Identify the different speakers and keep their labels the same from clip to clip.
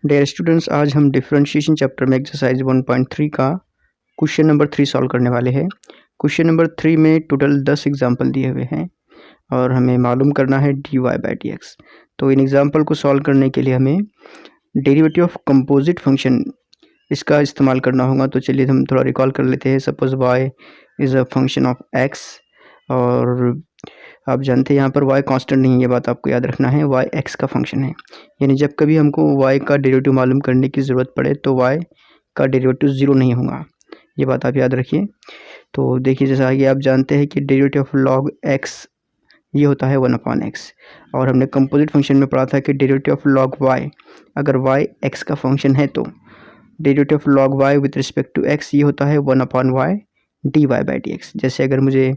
Speaker 1: Dear students, आज हम differentiation chapter में एक्सरसाइज 1.3 का क्वेश्चन नंबर 3 सॉल्व करने वाले हैं। क्वेश्चन नंबर 3 में टोटल 10 एग्जाम्पल दिए हुए हैं और हमें मालूम करना है dy बाई डी एक्स। तो इन एग्जाम्पल को सॉल्व करने के लिए हमें डेरिवेटिव ऑफ कंपोजिट फंक्शन इसका इस्तेमाल करना होगा। तो चलिए हम थोड़ा रिकॉल कर लेते हैं। Suppose y is a function of x और आप जानते हैं यहाँ पर y कांस्टेंट नहीं है, ये बात आपको याद रखना है। y x का फंक्शन है, यानी जब कभी हमको y का डेरिवेटिव मालूम करने की ज़रूरत पड़े तो y का डेरिवेटिव ज़ीरो नहीं होगा, ये बात आप याद रखिए। तो देखिए, जैसा कि आप जानते हैं कि डेरिवेटिव ऑफ log x ये होता है 1/x, और हमने कंपोजिट फंक्शन में पढ़ा था कि डेरिवेटिव ऑफ log y, अगर y x का फंक्शन है तो derivative of log y with respect to x ये होता है 1/y dy by d x. जैसे अगर मुझे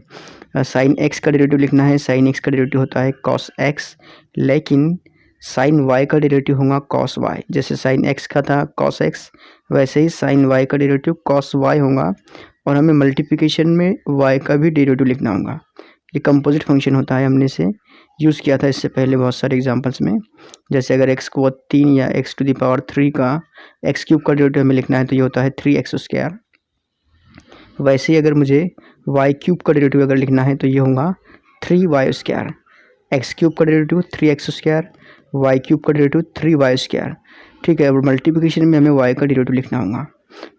Speaker 1: साइन x का डेरिवेटिव लिखना है, साइन x का डेरिवेटिव होता है cos x, लेकिन साइन y का डेरिवेटिव होगा cos y। जैसे साइन x का था cos x, वैसे ही साइन y का डेरिवेटिव cos y होगा, और हमें मल्टीप्लिकेशन में y का भी डेरिवेटिव लिखना होगा। ये कंपोजिट फंक्शन होता है, हमने इसे यूज़ किया था इससे पहले बहुत सारे एग्जांपल्स में। जैसे अगर x को 3 या x टू द पावर 3 का x क्यूब का डेरिवेटिव हमें लिखना है तो ये होता है 3x²। वैसे ही अगर मुझे y क्यूब का डेरिवेटिव अगर लिखना है तो ये होगा 3y²। x क्यूब का डेरिवेटिव 3x², y क्यूब का डेरिवेटिव 3y²। ठीक है, और मल्टीप्लिकेशन में हमें y का डेरिवेटिव लिखना होगा।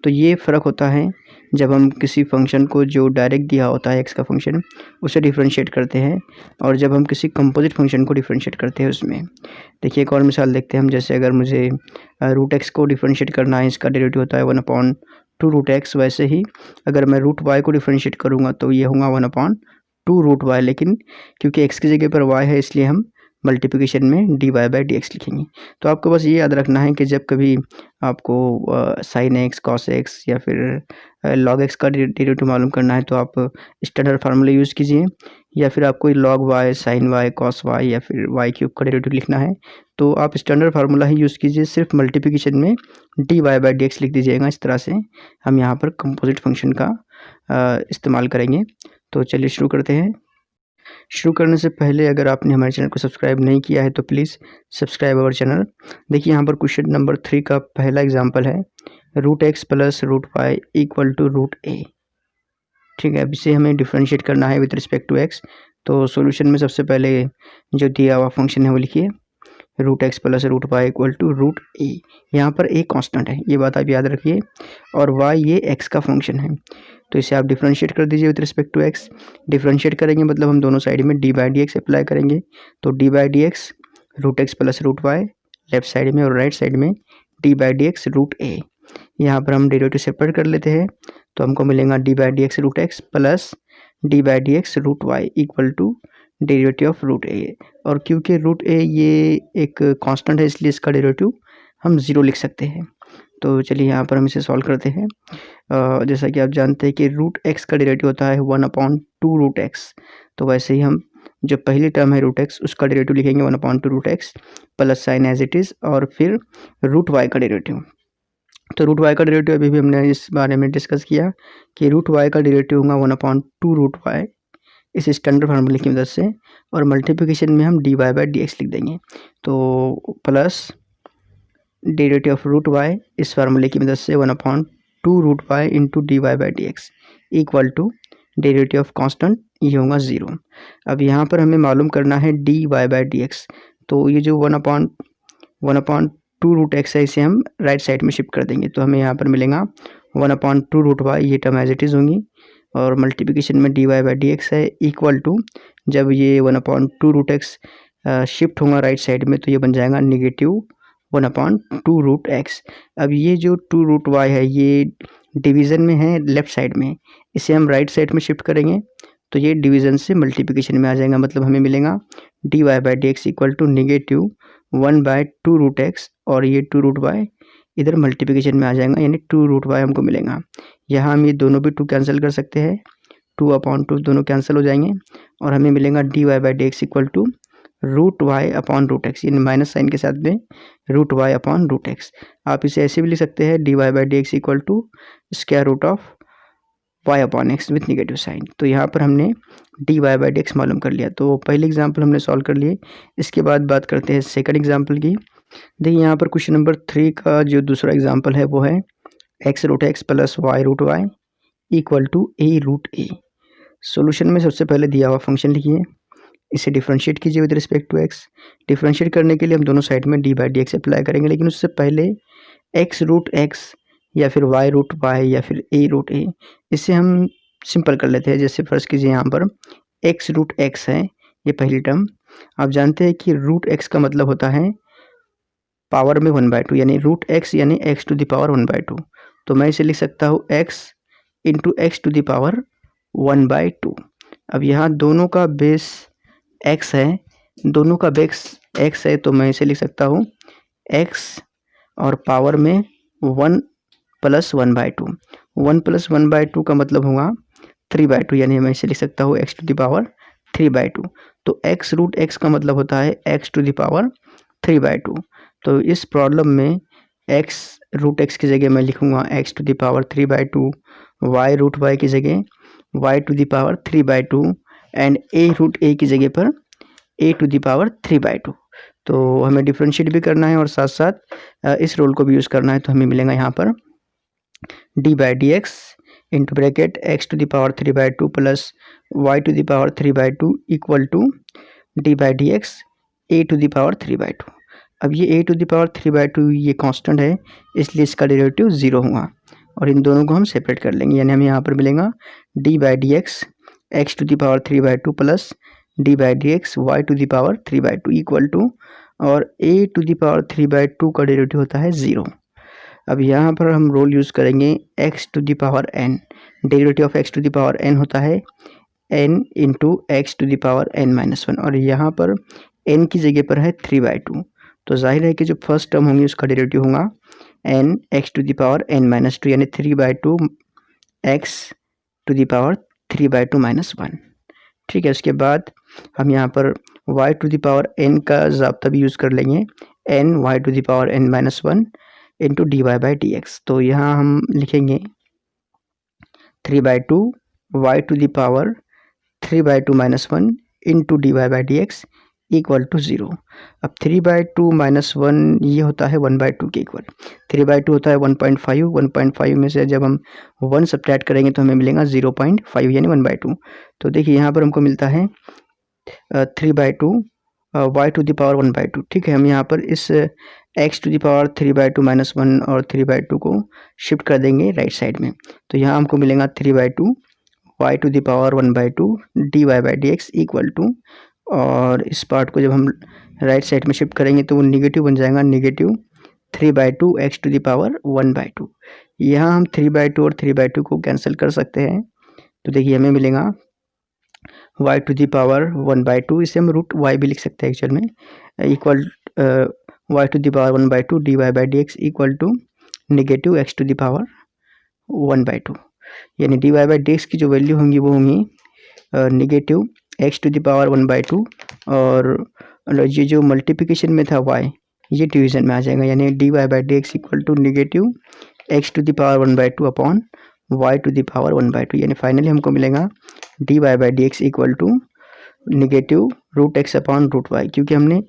Speaker 1: तो ये फ़र्क होता है जब हम किसी फंक्शन को जो डायरेक्ट दिया होता है x का फंक्शन उसे डिफरेंशिएट करते हैं, और जब हम किसी कंपोजिट फंक्शन को डिफरेंशिएट करते हैं उसमें। देखिए एक और मिसाल देखते हैं हम। जैसे अगर मुझे रूट x को डिफरेंशिएट करना है, इसका डेरिवेटिव होता है 1/2√x। वैसे ही अगर मैं रूट y को डिफरेंशिएट करूँगा तो ये होगा 1/2√y, लेकिन क्योंकि x की जगह पर y है इसलिए हम मल्टीप्लिकेशन में dy बाई डी एक्स लिखेंगे। तो आपको बस ये याद रखना है कि जब कभी आपको साइन x, कॉस x या फिर लॉग x का डेरिवेटिव मालूम करना है तो आप स्टैंडर्ड फार्मूला यूज़ कीजिए, या फिर आपको log y, sine y, cos y या फिर y क्यूब का डेरिवेटिव लिखना है तो आप स्टैंडर्ड फार्मूला ही यूज़ कीजिए। सिर्फ मल्टीप्लिकेशन में dy बाई डी एक्स लिख दीजिएगा। इस तरह से हम यहाँ पर कंपोजिट फंक्शन का इस्तेमाल करेंगे। तो चलिए शुरू करते हैं। शुरू करने से पहले अगर आपने हमारे चैनल को सब्सक्राइब नहीं किया है तो प्लीज़ सब्सक्राइब अवर चैनल। देखिए यहाँ पर क्वेश्चन नंबर 3 का पहला एग्जांपल है √x + √y = √a। ठीक है, अब इसे हमें डिफरेंशिएट करना है विद रिस्पेक्ट टू x। तो सॉल्यूशन में सबसे पहले जो दिया हुआ फंक्शन है वो लिखिए, √x + √y = √a। यहाँ पर a कांस्टेंट है, ये बात आप याद रखिए, और y ये x का फंक्शन है। तो इसे आप डिफरेंशिएट कर दीजिए with respect to x। Differentiate करेंगे मतलब हम दोनों साइड में dy by d x apply करेंगे। तो dy by d x √x + √y left side में, और राइट साइड में dy by d x √a। यहाँ पर हम डेरिवेटिव सेपरेट कर लेते हैं तो हमको मिलेगा dy by d x √x plus dy by d x √y = derivative of √a। और क्योंकि √a ये एक कांस्टेंट है इसलिए इसका डेरिवेटिव हम 0 लिख सकते हैं। तो चलिए यहाँ पर हम इसे सॉल्व करते हैं। जैसा कि आप जानते हैं कि √x का डेरिवेटिव होता है 1/2√x। तो वैसे ही हम जो पहली टर्म है √x उसका डेरिवेटिव लिखेंगे 1/2√x plus sign as it is, और फिर √y का डेरिवेटिव। तो √y का डेरिवेटिव अभी भी हमने इस बारे में डिस्कस किया कि √y का डेरिवेटिव होगा 1/2√y इस स्टैंडर्ड फार्मूले की मदद से, और मल्टीप्लिकेशन में हम dy बाई डी एक्स लिख देंगे। तो प्लस डेरिवेटिव ऑफ √y इस फार्मूले की मदद से 1/2√y into dy by d x = derivative of constant ये होगा 0। अब यहाँ पर हमें मालूम करना है dy बाई डी एक्स। तो ये जो 1/2√x है इसे हम राइट साइड में शिफ्ट कर देंगे तो हमें यहाँ पर मिलेगा 1/2√y, ये टर्म एज इट इज़ होंगी, और मल्टीप्लिकेशन में dy बाई डी एक्स है = जब ये 1/2√x शिफ्ट होगा राइट साइड में तो ये बन जाएगा -1/2√x। अब ये जो 2√y है ये डिवीज़न में है लेफ़्ट साइड में, इसे हम राइट साइड में शिफ्ट करेंगे तो ये डिवीज़न से मल्टीप्लिकेशन में आ जाएगा। मतलब हमें मिलेगा dy by d x = -1/2√x, और ये 2√y इधर मल्टीप्लिकेशन में आ जाएगा, यानी 2√y हमको मिलेगा। यहाँ हम ये दोनों भी 2 कैंसिल कर सकते हैं, 2/2 दोनों कैंसिल हो जाएंगे, और हमें मिलेगा dy by d x = √y/√x, यानी माइनस साइन के साथ में √y/√x। आप इसे ऐसे भी लिख सकते हैं dy by d x = y/x with negative sign. तो यहाँ पर हमने dy बाई डी एक्स मालूम कर लिया। तो पहले एग्जाम्पल हमने सॉल्व कर लिए। इसके बाद बात करते हैं सेकंड एग्जाम्पल की। देखिए यहाँ पर क्वेश्चन नंबर 3 का जो दूसरा एग्जाम्पल है वो है x root x plus y root y equal to a root a. Solution में सबसे पहले दिया हुआ फंक्शन लिखिए, इसे डिफरेंशिएट कीजिए with respect to x. Differentiate करने के लिए हम दोनों साइड में d by d x apply करेंगे, लेकिन उससे पहले एक्स रूट एक्स या फिर वाई रूट वाई या फिर ए रूट ए, इसे हम सिंपल कर लेते हैं। जैसे फर्स्ट कीजिए यहाँ पर एक्स रूट एक्स है ये पहली टर्म। आप जानते हैं कि रूट एक्स का मतलब होता है पावर में 1/2, यानी रूट एक्स यानी एक्स टू द पावर 1/2। तो मैं इसे लिख सकता हूँ x into x to the power 1/2। अब यहाँ दोनों का बेस एक्स है, दोनों का बेस एक्स है, तो मैं इसे लिख सकता हूँ एक्स और पावर में 1 प्लस 1/2। 1 प्लस 1/2 का मतलब होगा 3/2, यानी मैं इसे लिख सकता हूँ एक्स टू द पावर 3/2। तो एक्स रूट एक्स का मतलब होता है एक्स टू द पावर 3/2। तो इस प्रॉब्लम में एक्स रूट एक्स की जगह मैं लिखूँगा x to the power 3/2, y root y की जगह y to the power 3/2 and a root a की जगह पर ए टू द पावर 3/2। तो हमें डिफ्रेंशिएट भी करना है और साथ साथ इस रूल को भी यूज़ करना है। तो हमें मिलेगा यहाँ पर d by d x into bracket x to the power 3/2 plus y to the power 3/2 equal to d by d x a to the power 3/2। अब ये ए टू द पावर 3/2 ये कांस्टेंट है, इसलिए इसका डेरिवेटिव 0 होगा और इन दोनों को हम सेपरेट कर लेंगे, यानी हमें यहाँ पर मिलेगा d by d x x to the power 3/2 plus d by d x y to the power 3/2 equal to, और ए टू द पावर 3/2 का डेरिवेटिव होता है 0। अब यहाँ पर हम रूल यूज़ करेंगे x to the power n. Derivative of x to the power n होता है n into x to the power n minus 1, और यहाँ पर एन की जगह पर है 3/2। तो जाहिर है कि जो फर्स्ट टर्म होंगी उसका डेरिवेटिव होगा n x to the power n minus 2, यानी 3/2 x to the power 3/2 minus 1। ठीक है, उसके बाद हम यहाँ पर y to the power n का ज़ाब्ता भी यूज़ कर लेंगे, n y to the power n minus 1 into d y by d x. तो यहाँ हम लिखेंगे 3/2 y to the power 3/2 minus 1 into d y by d x equal to 0। अब 3/2 माइनस 1 ये होता है 1/2 के इक्वल। 3/2 होता है 1.5, 1.5 में से जब हम 1 सब्ट्रैक्ट करेंगे तो हमें मिलेगा 0.5 यानी 1/2। तो देखिए यहाँ पर हमको मिलता है 3/2 y टू द पावर 1/2। ठीक है, हम यहाँ पर इस x to the power 3/2 minus 1 और 3/2 को शिफ्ट कर देंगे राइट साइड में। तो यहाँ हमको मिलेगा 3/2 y to the power 1/2 d y by d x equal to, और इस पार्ट को जब हम राइट साइड में शिफ्ट करेंगे तो वो निगेटिव बन जाएगा, negative 3/2 x to the power 1/2। यहाँ हम 3/2 और 3/2 को कैंसिल कर सकते हैं। तो देखिए हमें मिलेगा y टू द पावर 1/2, इसे हम रूट y भी लिख सकते हैं एक्चुअल में, equal y to the power 1/2 d y by d x equal to negative x to the power 1/2। यानी d y by d x की जो वैल्यू होंगी वो होंगी negative x to the power 1/2, और ये जो मल्टीप्लिकेशन में था y ये डिवीजन में आ जाएगा, यानी d y by d x equal to negative x to the power 1/2 upon y to the power 1/2। यानी फाइनली हमको मिलेगा d y by d x equal to negative root x upon root y. क्योंकि हमने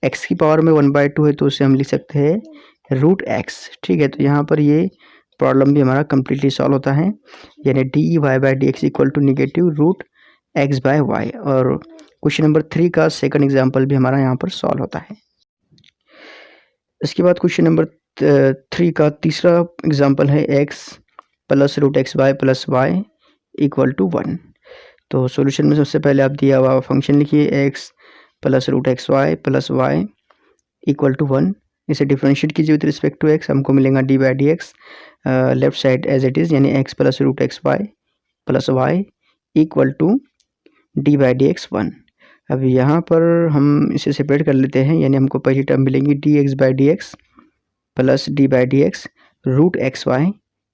Speaker 1: x की power में 1/2 है तो उसे हम लिख सकते हैं रूट एक्स। ठीक है, तो यहाँ पर ये प्रॉब्लम भी हमारा कम्प्लीटली सॉल्व होता है, यानी d y by d x equal to negative root x by y. और क्वेश्चन नंबर 3 का सेकंड एग्जाम्पल भी हमारा यहाँ पर सॉल्व होता है। इसके बाद क्वेश्चन नंबर 3 का तीसरा एग्जाम्पल है x plus root x y plus y equal to 1। तो सॉल्यूशन में सबसे पहले आप दिया हुआ फंक्शन लिखिए x plus root x y plus y equal to 1। इसे डिफरेंशिएट कीजिए विद रिस्पेक्ट टू एक्स, हमको मिलेगा d by d x left side as it is, यानी x plus root x y plus y equal to d by d x 1। अब यहाँ पर हम इसे सेपरेट कर लेते हैं, यानी हमको पहली टर्म मिलेंगी d x by d x plus d by d x root x y.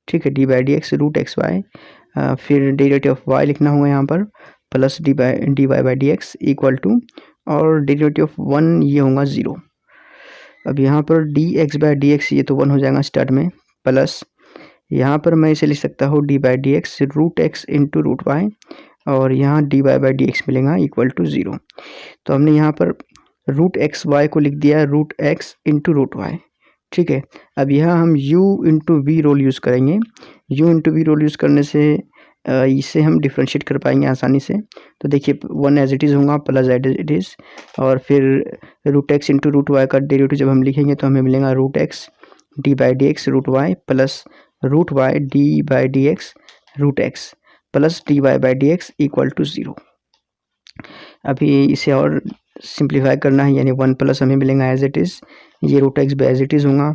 Speaker 1: ठीक है, d by d x root x y, फिर डेरिवेटिव ऑफ वाई लिखना होगा यहाँ पर plus d y by d x equal to, और derivative of 1 ये होगा 0। अब यहाँ पर d x by d x ये तो 1 हो जाएगा स्टार्ट में, प्लस यहाँ पर मैं इसे लिख सकता हूँ d by d x root x into root y, और यहाँ d y by d x मिलेगा इक्वल टू 0। तो हमने यहाँ पर रूट एक्स वाई को लिख दिया root x into root y, ठीक है। अब यहाँ हम u into v rule use करेंगे। u into v rule use करने से इसे हम डिफ्रेंशिएट कर पाएंगे आसानी से। तो देखिए 1 एज इट इज़ होगा प्लस एज इट इज़, और फिर root x into root y का डेरिवेटिव जब हम लिखेंगे तो हमें मिलेगा root x d by d x root y plus root y d by d x root x plus d y by d x equal to 0। अभी इसे और सिंप्लीफाई करना है, यानी 1 प्लस हमें मिलेगा एज इट इज़, ये root x by as it is होगा,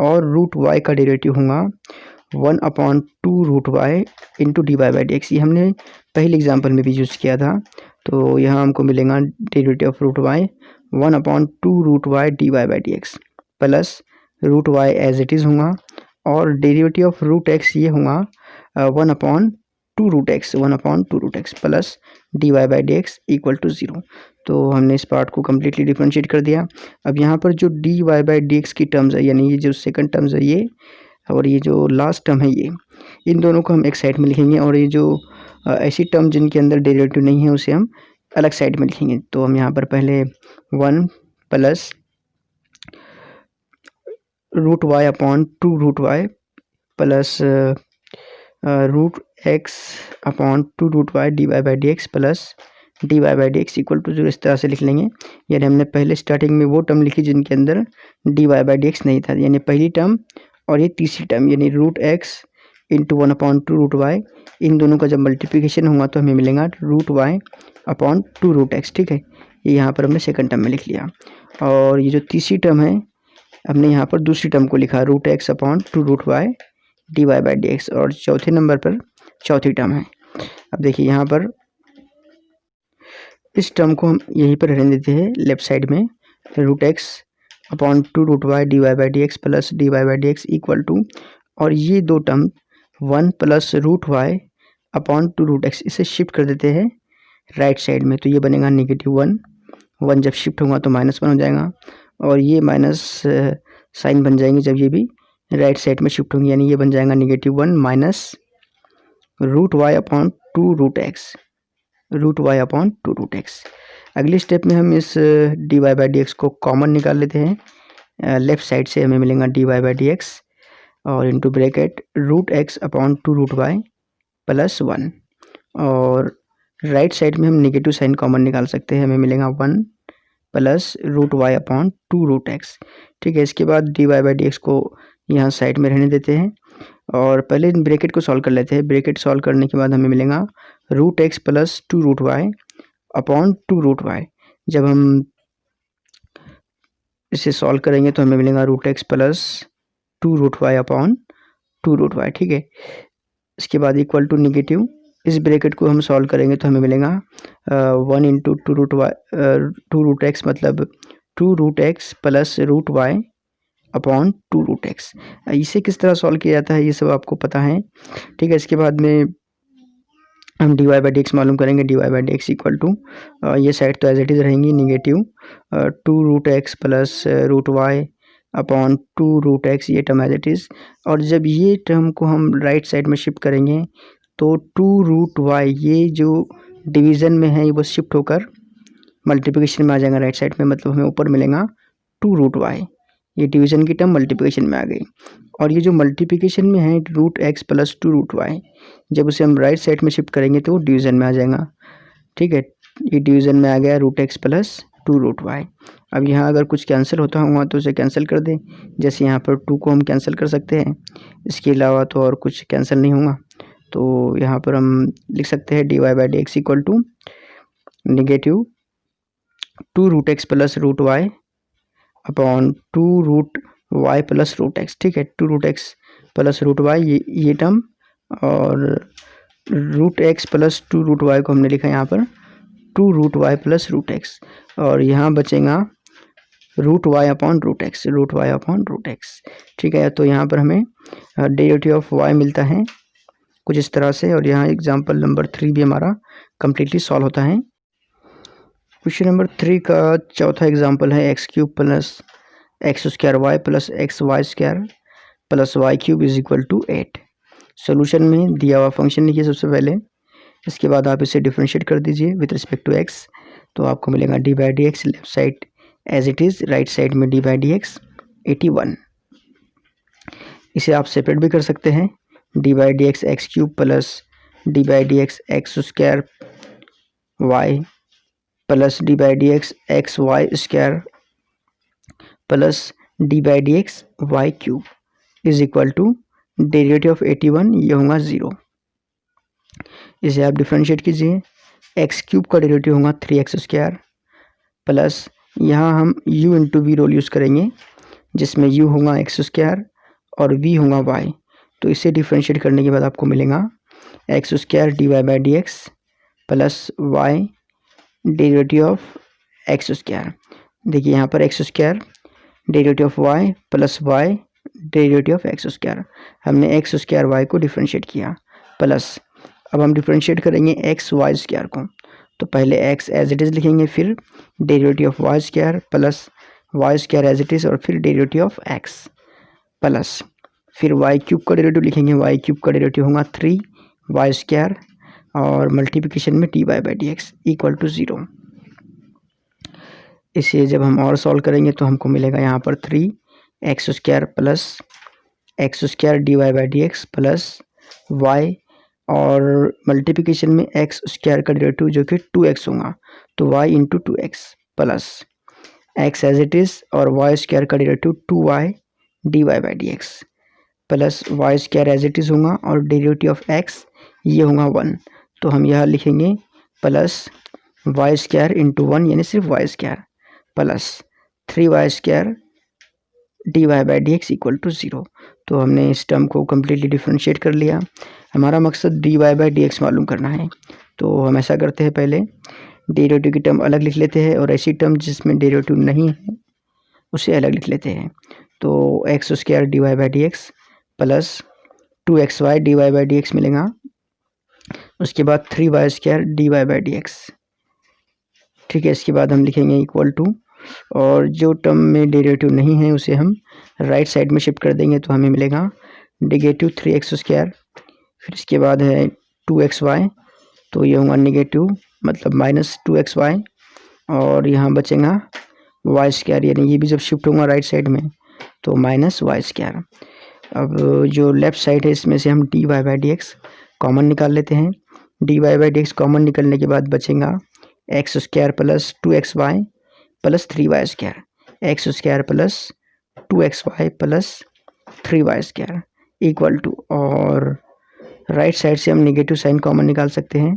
Speaker 1: और रूट वाई का डेरिवेटिव होगा 1/2 root y into d y by d x. ये हमने पहले एग्जाम्पल में भी यूज़ किया था। तो यहाँ हमको मिलेगा derivative of root y 1/2 root y d y by d x plus root y as it is होगा, और डेरिवेटिव ऑफ रूट एक्स ये होगा 1/2 root x plus d y by d x equal to 0। तो हमने इस part को completely differentiate कर दिया। अब यहाँ पर जो d y by d x की टर्म्स है, यानी ये जो सेकंड टर्म्स है ये, और ये जो लास्ट टर्म है ये, इन दोनों को हम एक साइड में लिखेंगे, और ये जो ऐसी टर्म जिनके अंदर डेरिवेटिव नहीं है उसे हम अलग साइड में लिखेंगे। तो हम यहाँ पर पहले 1 plus root y upon 2 root y plus root x upon 2 root y d y by d x plus d y by d x equal to 0 इस तरह से लिख लेंगे। यानी हमने पहले स्टार्टिंग में वो टर्म लिखी जिनके अंदर d y by d x नहीं था, यानी पहली टर्म और ये तीसरी टर्म, यानी root x into 1/2 root y, इन दोनों का जब मल्टीप्लिकेशन होगा तो हमें मिलेगा root y upon 2 root x, ठीक है। ये यहाँ पर हमने सेकंड टर्म में लिख लिया, और ये जो तीसरी टर्म है हमने यहाँ पर दूसरी टर्म को लिखा root x upon 2 root y d y by d x, और चौथे नंबर पर चौथी टर्म है। अब देखिए यहाँ पर इस टर्म को हम यहीं पर रहने देते हैं लेफ्ट साइड में, root x upon 2 root y d y by d x plus d y by d x equal to, और ये दो term 1 plus root y upon 2 root x, इसे शिफ्ट कर देते हैं राइट साइड में। तो ये बनेगा -1 जब शिफ्ट होगा तो -1 हो जाएगा, और ये माइनस साइन बन जाएंगे जब ये भी राइट साइड में शिफ्ट होंगे, यानी ये बन जाएगा -1 minus root y upon 2 root x, root y upon 2 root x. अगली स्टेप में हम इस d y by d x को कॉमन निकाल लेते हैं। लेफ्ट साइड से हमें मिलेगा d y by d x और into bracket root x upon 2 root y plus 1, और राइट साइड में हम नेगेटिव साइन कॉमन निकाल सकते हैं, हमें मिलेगा 1 plus root y upon 2 root x, ठीक है। इसके बाद d y by d x को यहाँ साइड में रहने देते हैं, और पहले ब्रैकेट को सॉल्व कर लेते हैं। ब्रैकेट सॉल्व करने के बाद हमें मिलेगा root x plus 2 root y upon 2 root y. जब हम इसे सॉल्व करेंगे तो हमें मिलेगा root x plus 2 root y upon 2 root y, ठीक है। इसके बाद इक्वल टू नेगेटिव, इस ब्रैकेट को हम सॉल्व करेंगे तो हमें मिलेगा 1 into 2 root y 2 root x, मतलब 2 root x plus root y upon 2 root x. इसे किस तरह सॉल्व किया जाता है ये सब आपको पता है, ठीक है। इसके बाद में हम d y by d x मालूम करेंगे, d y by d x equal to, ये साइड तो एज इट इज़ रहेंगी negative 2 root x plus root y upon 2 root x, ये टर्म एज इट इज़। और जब ये टर्म को हम राइट साइड में शिफ्ट करेंगे तो 2 रूट वाई, ये जो डिवीज़न में है वो शिफ्ट होकर मल्टीप्लिकेशन में आ जाएगा राइट साइड में, मतलब हमें ऊपर मिलेगा 2 रूट वाई, ये डिवीज़न की टर्म मल्टीप्लिकेशन में आ गई। और ये जो मल्टीप्लिकेशन में है root x plus 2 root y, जब उसे हम राइट साइड में शिफ्ट करेंगे तो डिवीज़न में आ जाएगा, ठीक है। ये डिवीज़न में आ गया root x plus 2 root y. अब यहाँ अगर कुछ कैंसिल होता होगा तो उसे कैंसिल कर दें, जैसे यहाँ पर 2 को हम कैंसिल कर सकते हैं, इसके अलावा तो और कुछ कैंसिल नहीं होगा। तो यहाँ पर हम लिख सकते हैं d y by d x equal to negative 2 root x plus root y upon 2 root y plus root x, ठीक है। 2 root x plus root y ये टर्म, और root x plus 2 root y को हमने लिखा यहाँ पर 2 root y plus root x, और यहाँ बचेगा root y upon root x, root y upon root x, ठीक है। तो यहाँ पर हमें डेरिवेटिव ऑफ वाई मिलता है कुछ इस तरह से, और यहाँ एग्जाम्पल नंबर 3 भी हमारा कम्प्लीटली सॉल्व होता है। क्वेश्चन नंबर 3 का चौथा एग्जाम्पल है x cube plus x square y plus x y square plus y cube is equal to 8। Solution में दिया हुआ फंक्शन लिखिए सबसे पहले, इसके बाद आप इसे डिफरेंशिएट कर दीजिए विथ रिस्पेक्ट टू एक्स, तो आपको मिलेगा d by d x, left side as it is right side में डी बाई डी एक्स 81। इसे आप सेपरेट भी कर सकते हैं, d by d x x cube plus d by d x x square y plus d by d x y square plus d by d x y cube is equal to derivative of 81 ये होगा 0। इसे आप differentiate कीजिए, x cube का derivative होगा 3x square plus यहाँ हम u into v rule use करेंगे जिसमें u होगा एक्स स्क्वायर और v होगा y। तो इसे डिफ्रेंशिएट करने के बाद आपको मिलेगा x square d y by d x plus y derivative of x square. देखिए यहाँ पर x square derivative of y plus y derivative of x square, हमने एक्स स्क्वायर वाई को डिफ्रेंशिएट किया प्लस अब हम डिफ्रेंशिएट करेंगे एक्स वाई स्क्वायर को। तो पहले एक्स एज इट इज़ लिखेंगे, फिर derivative of y square plus y square as it is और फिर डेरिवेटिव ऑफ एक्स प्लस फिर वाई क्यूब का डेरिवेटिव लिखेंगे, वाई क्यूब का डेरिवेटिव होगा 3 वाई स्क्वायर और मल्टीप्लिकेशन में d y by d x equal to 0। इसे जब हम और सॉल्व करेंगे तो हमको मिलेगा यहाँ पर 3x square plus x square d y by d x plus y और मल्टीप्लिकेशन में एक्स स्क्वायर का डेरिवेटिव जो कि 2x होगा तो y into 2x plus x as it is और वाई स्क्वायर का derivative 2y d y by d x plus y square as it is होगा और डेरिवेटिव ऑफ x ये होगा 1। तो हम यहाँ लिखेंगे प्लस वाई स्क्वायर इंटू 1 यानी सिर्फ y square plus 3y square d y by d x equal to 0। तो हमने इस टर्म को कम्प्लीटली डिफ्रेंशिएट कर लिया। हमारा मकसद d y by d x मालूम करना है, तो हम ऐसा करते हैं, पहले डेरिवेटिव की टर्म अलग लिख लेते हैं और ऐसी टर्म जिसमें डेरिवेटिव नहीं है उसे अलग लिख लेते हैं। तो x square d y by d x plus 2xy d y by d x मिलेगा, उसके बाद 3y square d y by d x. ठीक है, इसके बाद हम लिखेंगे इक्वल टू और जो टर्म में डेरिवेटिव नहीं है उसे हम राइट साइड में शिफ्ट कर देंगे तो हमें मिलेगा नेगेटिव 3x स्क्वायर, फिर इसके बाद है 2xy तो ये होगा नेगेटिव मतलब माइनस 2xy और यहाँ बचेगा y स्क्वायर, यानी ये भी जब शिफ्ट होगा राइट साइड में तो माइनस y स्क्वायर। अब जो लेफ़्ट साइड है इसमें से हम d y by d x common निकाल लेते हैं। D y by d x common निकलने के बाद बचेगा x square plus 2xy plus 3y square, x square plus 2xy plus 3y square equal to, और राइट साइड से हम नेगेटिव साइन कॉमन निकाल सकते हैं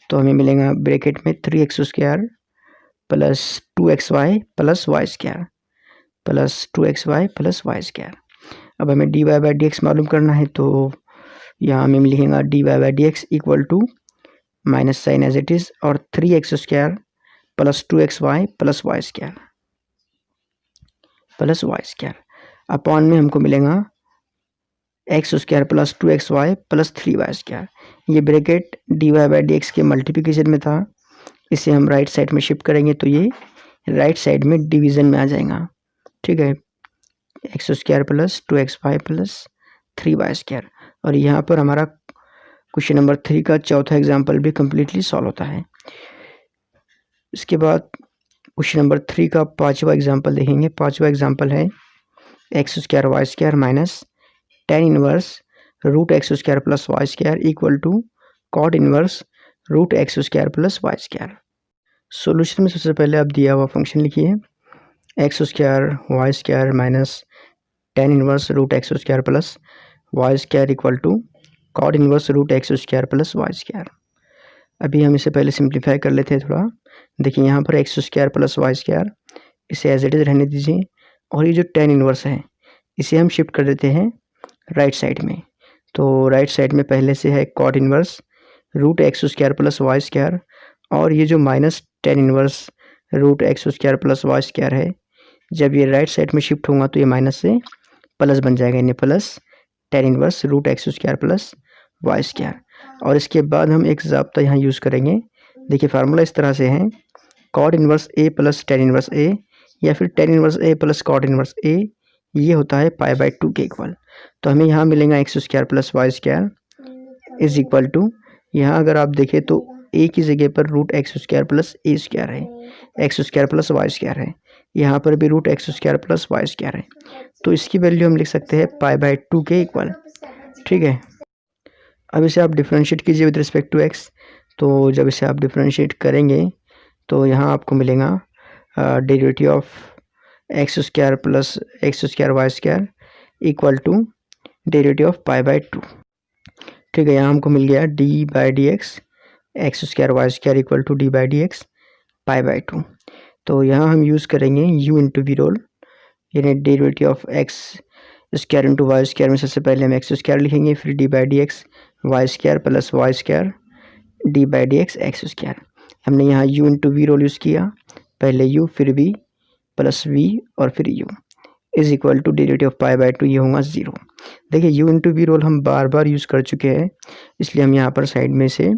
Speaker 1: तो हमें मिलेगा ब्रैकेट में 3x square plus 2xy plus y square plus 2xy plus y square. अब हमें d y by d x मालूम करना है तो यहाँ हमें लिखेगा d y by d x equal to minus sign as it is और 3x square plus 2xy plus y square plus y square upon में हमको मिलेगा x square plus 2xy plus 3y square. ये bracket d y by d x के multiplication में था, इसे हम राइट साइड में शिफ्ट करेंगे तो ये राइट साइड में डिवीज़न में आ जाएगा। ठीक है, x square plus 2xy plus 3y square. और यहाँ पर हमारा क्वेश्चन नंबर 3 का चौथा एग्जाम्पल भी कम्प्लीटली सॉल्व होता है। इसके बाद क्वेश्चन नंबर 3 का पाँचवा एग्जाम्पल देखेंगे। पाँचवा एग्जाम्पल है x square y square minus tan inverse root x square plus y square equal to cot inverse root x square plus y square. Solution में सबसे पहले आप दिया हुआ फंक्शन लिखिए, x square y square minus tan inverse root x square plus y square equal to cot inverse root x square plus y square. अभी हम इसे पहले सिंप्लीफाई कर लेते हैं थोड़ा। देखिए यहाँ पर x square plus y square इसे एज इट इज़ रहने दीजिए और ये जो tan इनवर्स है इसे हम शिफ्ट कर देते हैं राइट साइड में। तो राइट साइड में पहले से है cot inverse root x square plus y square और ये जो minus tan inverse root x square plus y square है, जब ये राइट साइड में शिफ्ट होगा तो ये माइनस से प्लस बन जाएगा, यानी plus tan inverse root x square plus y square. और इसके बाद हम एक ज़ाब्ता यहाँ यूज़ करेंगे। देखिए फार्मूला इस तरह से है, कॉट इनवर्स ए प्लस tan इनवर्स ए या फिर tan इनवर्स ए प्लस कॉट इनवर्स ए, ये होता है पाई बाई 2 के इक्वल। तो हमें यहाँ मिलेगा x square plus y square is equal to, यहाँ अगर आप देखें तो ए की जगह पर root x square plus a square है, x square plus y square है, यहाँ पर भी root x square plus y square है, तो इसकी वैल्यू हम लिख सकते हैं π/2 के इक्वल। ठीक है, अब इसे आप डिफ्रेंशिएट कीजिए विद रिस्पेक्ट टू एक्स। तो जब इसे आप डिफ्रेंशिएट करेंगे तो यहाँ आपको मिलेगा derivative of x square plus x square y square equal to derivative of π/2। ठीक है, यहाँ हमको मिल गया d/dx x square y square equal to d/dx π/2। तो यहाँ हम यूज़ करेंगे u इंटू वी रोल, यानी derivative of x square into y square में सबसे पहले हम एक्स स्क्वायर लिखेंगे, फिर d/dx y square plus y square d/dx x square. हमने यहाँ u into v rule use किया, पहले u फिर v प्लस v और फिर u is equal to derivative of π/2, ये होगा 0। देखिए u इंटू वी रोल हम बार बार यूज़ कर चुके हैं, इसलिए हम यहाँ पर साइड में से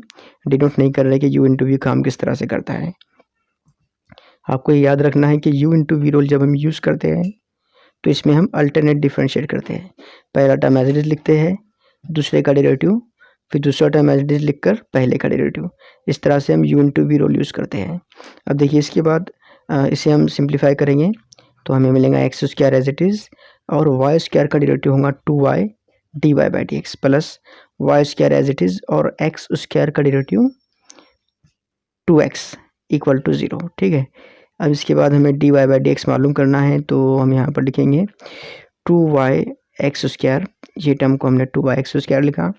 Speaker 1: डिनोट नहीं कर रहे कि u इंटू वी काम किस तरह से करता है। आपको ये याद रखना है कि u इंटू वी रोल जब हम यूज़ करते हैं तो इसमें हम अल्टरनेट डिफरेंशिएट करते हैं। पहला टर्म एज इट इज लिखते हैं, दूसरे का डेरिवेटिव, फिर दूसरा टर्म एज इट इज लिखकर पहले का डेरिवेटिव। इस तरह से हम u into v rule use करते हैं। अब देखिए इसके बाद इसे हम सिंप्लीफाई करेंगे तो हमें मिलेगा x square as it is और वाई स्क्वायर का डेरिवेटिव होगा 2y dy/dx plus y square as it is और एक्स स्क्वायर का डेरिवेटिव 2x इक्वल टू 0। ठीक है, अब इसके बाद हमें dy/dx मालूम करना है, तो हम यहाँ पर लिखेंगे 2yx स्क्वायर, ये टर्म को हमने 2yx स्क्वायर लिखा,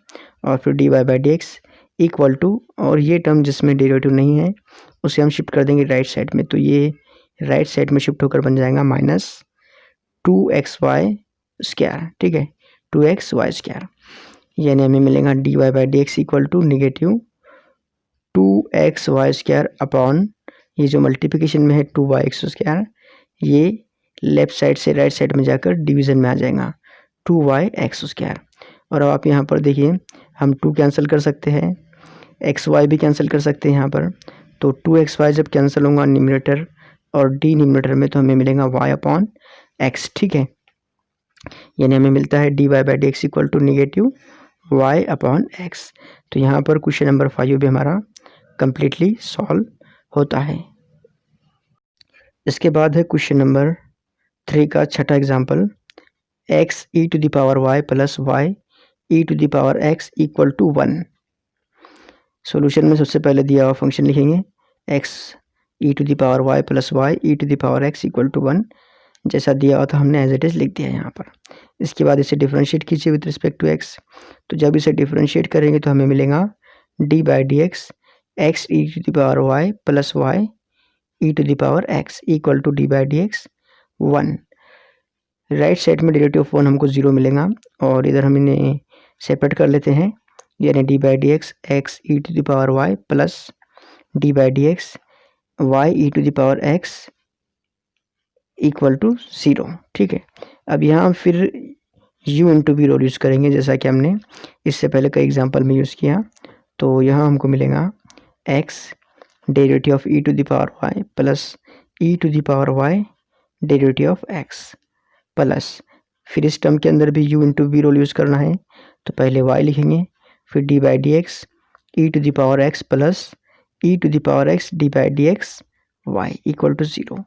Speaker 1: और फिर dy/dx इक्वल टू, और ये टर्म जिसमें डेरिवेटिव नहीं है उसे हम शिफ्ट कर देंगे राइट साइड में, तो ये राइट साइड में शिफ्ट होकर बन जाएगा -2xy स्क्वायर। ठीक है, 2xy स्क्वायर, यानी हमें मिलेगा dy/dx equal to negative 2xy square upon, ये जो मल्टीप्लिकेशन में है 2yx स्क्वायर, ये लेफ्ट साइड से राइट साइड में जाकर डिवीज़न में आ जाएगा 2yx स्क्वायर। और अब आप यहाँ पर देखिए हम 2 कैंसिल कर सकते हैं, xy भी कैंसिल कर सकते हैं यहाँ पर, तो 2xy जब कैंसिल होगा न्यूमरेटर और डिनोमिनेटर में तो हमें मिलेगा y अपॉन x। ठीक है, यानी हमें मिलता है dy/dx equal to negative y upon x। तो यहाँ पर क्वेश्चन नंबर 5 भी हमारा कंप्लीटली सॉल्व होता है। इसके बाद है क्वेश्चन नंबर 3 का छठा example, x e⁻y plus y e⁻x equal to 1। Solution में सबसे पहले दिया हुआ फंक्शन लिखेंगे x e⁻y plus y e⁻x equal to 1, जैसा दिया हुआ था हमने एज इट इज लिख दिया यहाँ पर। इसके बाद इसे डिफरेंशिएट कीजिए विद रिस्पेक्ट टू x, तो जब इसे डिफरेंशिएट करेंगे तो हमें मिलेगा d/dx x e⁻y plus y e⁻x equal to d/dx 1। Right side में डेरिवेटिव ऑफ 1 हमको 0 मिलेगा, और इधर हम इन्हें सेपरेट कर लेते हैं, यानी d/dx x e⁻y plus d/dx y e⁻x equal to 0। ठीक है, अब यहाँ हम फिर u into v rule use करेंगे, जैसा कि हमने इससे पहले कई एग्जाम्पल में यूज़ किया। तो यहाँ हमको मिलेगा x derivative of e⁻y plus e⁻y derivative of x plus, फिर इस टर्म के अंदर भी u into v rule use करना है, तो पहले y लिखेंगे, फिर d/dx e⁻x plus e⁻x d/dx y equal to 0।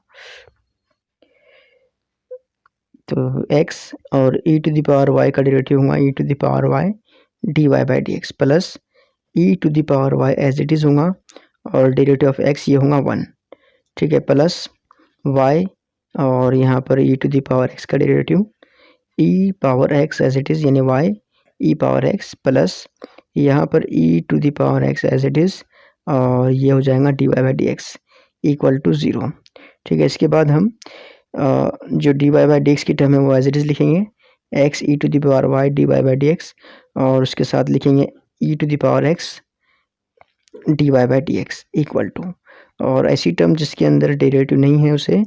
Speaker 1: तो x और e⁻y का डेरिवेटिव होगा e⁻y dy/dx plus e⁻y as it is होगा, और डेरिवेटिव ऑफ x ये होगा 1। ठीक है, प्लस y, और यहाँ पर e⁻x का derivative e⁻x as it is, यानी y e⁻x प्लस यहाँ पर e⁻x एज इट इज़, और ये हो जाएगा dy/dx इक्वल टू 0। ठीक है, इसके बाद हम जो dy/dx की टर्म है वो एज इट इज़ लिखेंगे x e⁻y dy/dx, और उसके साथ लिखेंगे e⁻x dy/dx इक्वल टू, और ऐसी टर्म जिसके अंदर डेरिवेटिव नहीं है उसे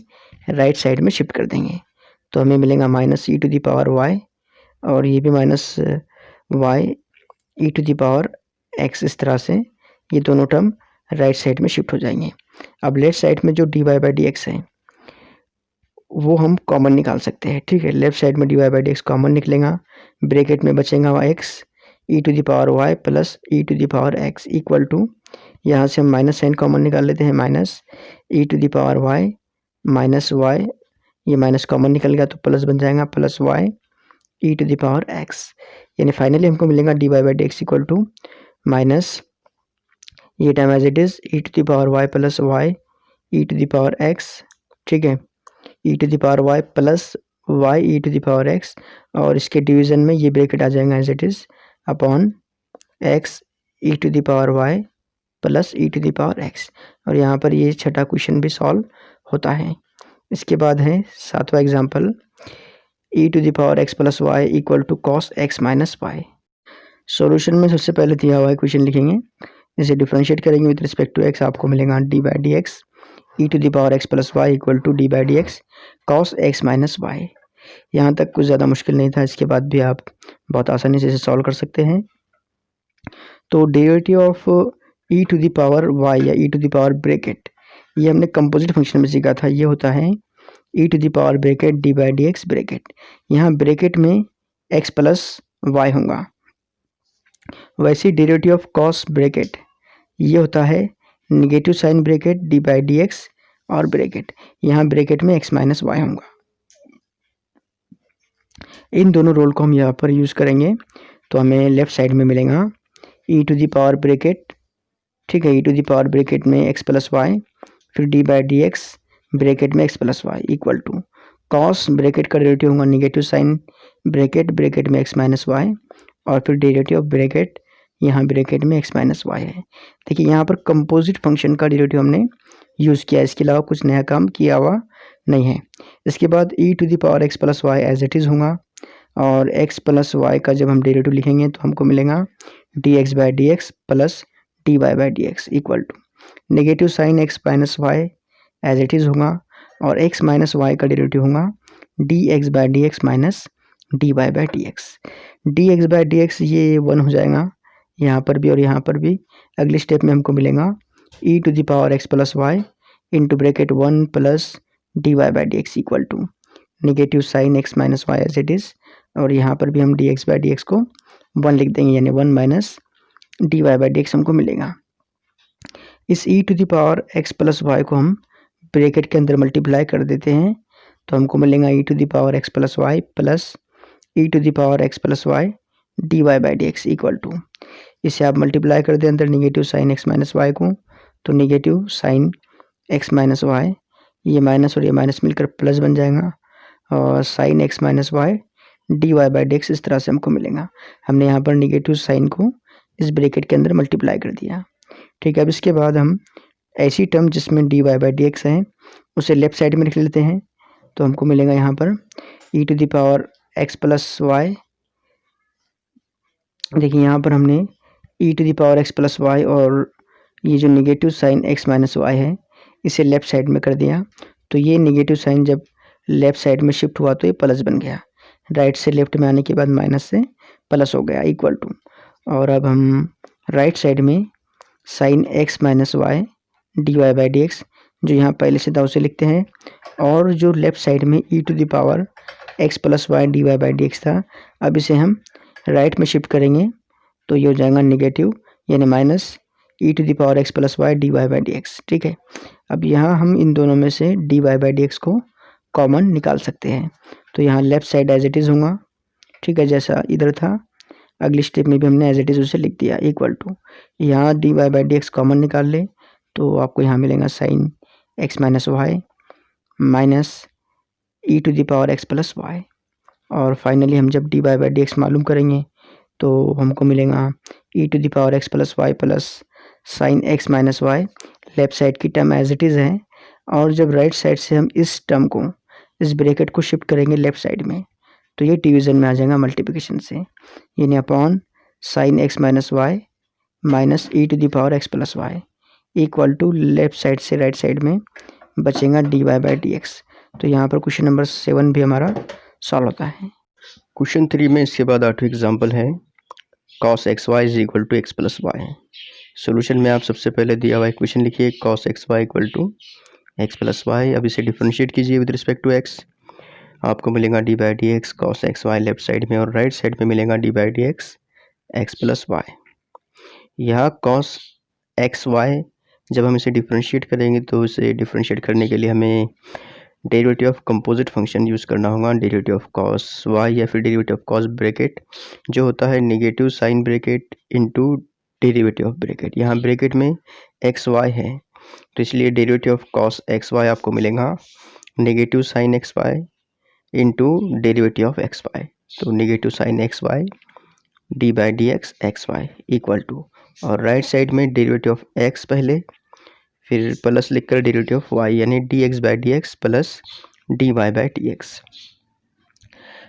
Speaker 1: राइट साइड में शिफ्ट कर देंगे, तो हमें मिलेगा -e⁻y, और ये भी -y e⁻x। इस तरह से ये दोनों टर्म राइट साइड में शिफ्ट हो जाएंगे। अब लेफ्ट साइड में जो dy/dx है वो हम कॉमन निकाल सकते हैं। ठीक है, लेफ्ट साइड में dy/dx कॉमन निकलेगा, ब्रैकेट में बचेगा x e⁻y plus e⁻x equal to, यहाँ से हम माइनस साइन कॉमन निकाल लेते हैं, -e⁻y माइनस वाई, ये माइनस कॉमन निकल गया तो प्लस बन जाएगा, plus y e to the power x, यानी फाइनली हमको मिलेगा d y by d x equal to minus ये time as it is e to the power y plus y e to the power x, ठीक है, e to the power y plus y e to the power x, और इसके division में ये bracket आ जाएगा as it is upon x e to the power y plus e to the power x, और यहाँ पर ये छठा क्वेश्चन भी सॉल्व होता है। इसके बाद है सातवां example, e to the power x plus y equal to cos x minus y. Solution में सबसे पहले दिया हुआ है क्वेश्चन लिखेंगे, इसे डिफरेंशिएट करेंगे विद रिस्पेक्ट टू एक्स, आपको मिलेगा d by d x e to the power x plus y equal to d by d x cos x minus y. यहाँ तक कुछ ज़्यादा मुश्किल नहीं था, इसके बाद भी आप बहुत आसानी से इसे सॉल्व कर सकते हैं। तो derivative of e to the power y या e to the power bracket, ये हमने कंपोजिट फंक्शन में सीखा था, ये होता है e to the power bracket d by d x bracket, यहाँ ब्रैकेट में एक्स प्लस वाई होगा। वैसे डेरिवेटिव ऑफ कॉस ब्रैकेट ये होता है negative sine bracket d by d x और ब्रैकेट, यहाँ ब्रैकेट में एक्स माइनस वाई होगा। इन दोनों रोल को हम यहाँ पर यूज़ करेंगे तो हमें लेफ्ट साइड में मिलेगा e to the power bracket, ठीक है, e to the power bracket में एक्स प्लस वाई, फिर d by d x bracket में x plus y equal to cos bracket का डेरिवेटिव होगा निगेटिव साइन ब्रैकेट ब्रैकेट में एक्स माइनस वाई, और फिर डेरिवेटिव ऑफ ब्रैकेट यहाँ bracket में एक्स माइनस वाई है। देखिए यहाँ पर कंपोजिट फंक्शन का डेरिवेटिव हमने यूज़ किया, इसके अलावा कुछ नया काम किया हुआ नहीं है। इसके बाद e to the power x plus y as it is होगा, और एक्स प्लस वाई का जब हम डेरिवेटिव लिखेंगे तो हमको मिलेगा d x by d x plus d y by d x equal to negative sine x minus y as it is होगा, और एक्स माइनस वाई का डेरिवेटिव होगा d x by d x minus d y by d x. D x by d x ये 1 हो जाएगा यहाँ पर भी और यहाँ पर भी। अगले स्टेप में हमको मिलेगा e to the power x plus y into bracket 1 plus d y by d x equal to negative sine x minus y as it is, और यहाँ पर भी हम d x by d x को 1 लिख देंगे, यानी 1 minus d y by d x हमको मिलेगा। इस e to the power x plus y को हम ब्रैकेट के अंदर मल्टीप्लाई कर देते हैं तो हमको मिलेगा e to the power x plus y plus e to the power x plus y d y by d x equal to, इसे आप मल्टीप्लाई कर दें अंदर negative sine x minus y को, तो negative sine x minus y, ये minus और ये माइनस मिलकर प्लस बन जाएगा, और sine x minus y d y by d x इस तरह से हमको मिलेगा। हमने यहाँ पर निगेटिव साइन को इस ब्रैकेट के अंदर मल्टीप्लाई कर दिया, ठीक है। अब इसके बाद हम ऐसी टर्म जिसमें d y by d x है उसे लेफ्ट साइड में लिख लेते हैं, तो हमको मिलेगा यहाँ पर e to the power x plus y. देखिए यहाँ पर हमने e to the power x plus y और ये जो negative sine x minus y है इसे लेफ्ट साइड में कर दिया, तो ये निगेटिव साइन जब लेफ्ट साइड में शिफ्ट हुआ तो ये प्लस बन गया, राइट से लेफ्ट में आने के बाद माइनस से प्लस हो गया इक्वल टू। और अब हम राइट साइड में sine x minus y d y by d x जो यहाँ पहले से था उसे लिखते हैं, और जो लेफ्ट साइड में e to the power x plus y d y by d x था अब इसे हम राइट में शिफ्ट करेंगे तो ये हो जाएगा निगेटिव, यानी minus e to the power x plus y d y by d x, ठीक है। अब यहाँ हम इन दोनों में से d y by d x को कॉमन निकाल सकते हैं, तो यहाँ left side as it is होगा, ठीक है, जैसा इधर था। अगली स्टेप में भी हमने एज इट इज़ उसे लिख दिया इक्वल टू, यहाँ d y by d x common निकाल ले तो आपको यहाँ मिलेगा sine x minus y minus e to the power x plus y, और फाइनली हम जब d y by d x मालूम करेंगे तो हमको मिलेगा e to the power x plus y plus sine x minus y. Left side की term as it is है, और जब राइट साइड से हम इस टर्म को इस ब्रैकेट को शिफ्ट करेंगे लेफ्ट साइड में तो ये डिवीज़न में आ जाएगा मल्टीप्लिकेशन से, यानी upon sine x minus y minus e to the power x plus y equal to left side से राइट साइड में बचेगा d y by d x. तो यहाँ पर क्वेश्चन नंबर 7 भी हमारा सॉल्व होता है। क्वेश्चन 3 में इसके बाद 8वां एग्जाम्पल है cos x y is equal to x plus y. Solution में आप सबसे पहले दिया हुआ इक्वेशन लिखिए cos x y equal to x plus y. अब इसे डिफरेंशिएट कीजिए विद रिस्पेक्ट टू एक्स, आपको मिलेगा d by d x cos x y left side में, और राइट साइड में मिलेगा d by d x x plus y. यह कॉस एक्स वाई जब हम इसे डिफरेंशिएट करेंगे तो इसे डिफरेंशिएट करने के लिए हमें derivative of composite function use करना होगा, डेरिवेटिव ऑफ कॉस वाई या फिर डेरिवेटिव ऑफ कॉस ब्रैकेट जो होता है negative sine bracket into derivative of bracket. यहाँ ब्रैकेट में एक्स वाई है तो इसलिए derivative of cos x y आपको मिलेगा negative sine x y into derivative of x y. तो negative sine x y d by d x y equal to, और right side में डेरिवेटिव ऑफ एक्स पहले फिर प्लस लिखकर derivative of y यानी d x by d x plus d y by d x.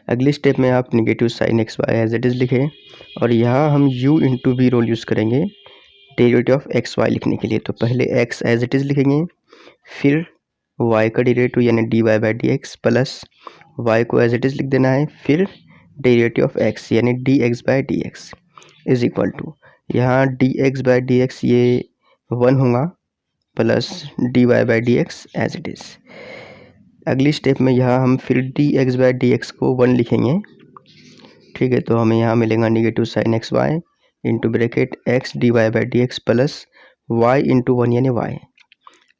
Speaker 1: अगले step में आप negative sine x y as it is लिखें और यहाँ हम u into v rule use करेंगे डेरिवेटिव ऑफ एक्स वाई लिखने के लिए। तो पहले x एज इट इज़ लिखेंगे, फिर y का डेरिवेटिव यानी d y by d x plus y को एज इट इज़ लिख देना है, फिर डेरिवेटिव ऑफ x यानी d x by d x is equal to, यहाँ d x by d x ये 1 होगा plus d y by d x as it is. अगली स्टेप में यहाँ हम फिर d x by d x को 1 लिखेंगे, ठीक है। तो हमें यहाँ मिलेगा negative sine x y into bracket x d y by d x plus y into 1 यानी y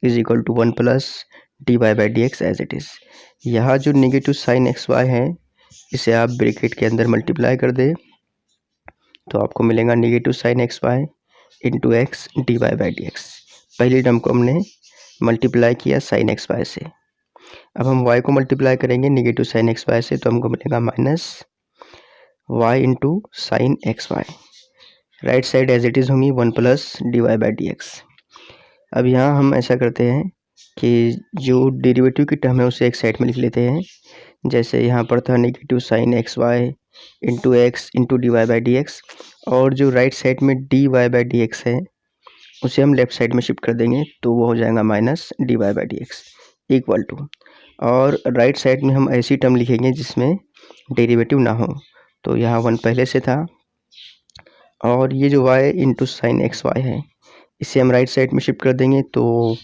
Speaker 1: is equal to 1 plus d y by d x as it is. यहाँ जो नेगेटिव साइन एक्स वाई है इसे आप bracket के अंदर multiply कर दे तो आपको मिलेगा negative sine x y into x d y by d x. पहली टर्म को हमने मल्टीप्लाई किया साइन एक्स वाई से, अब हम y को मल्टीप्लाई करेंगे नेगेटिव साइन एक्स वाई से तो हमको मिलेगा minus y into sine x y. Right side as it is होंगी 1 plus d y by d x. अब यहाँ हम ऐसा करते हैं कि जो डेरिवेटिव की टर्म है उसे एक साइड में लिख लेते हैं। जैसे यहाँ पर था negative sine x y into x into d y by d x, और जो राइट साइड में d y by d x है उसे हम लेफ्ट साइड में शिफ्ट कर देंगे तो वो हो जाएगा minus d y by d x equal to, और राइट साइड में हम ऐसी टर्म लिखेंगे जिसमें डेरिवेटिव ना हो। तो यहाँ 1 पहले से था और ये जो y into sine x y है इसे हम राइट साइड में शिफ्ट कर देंगे, तो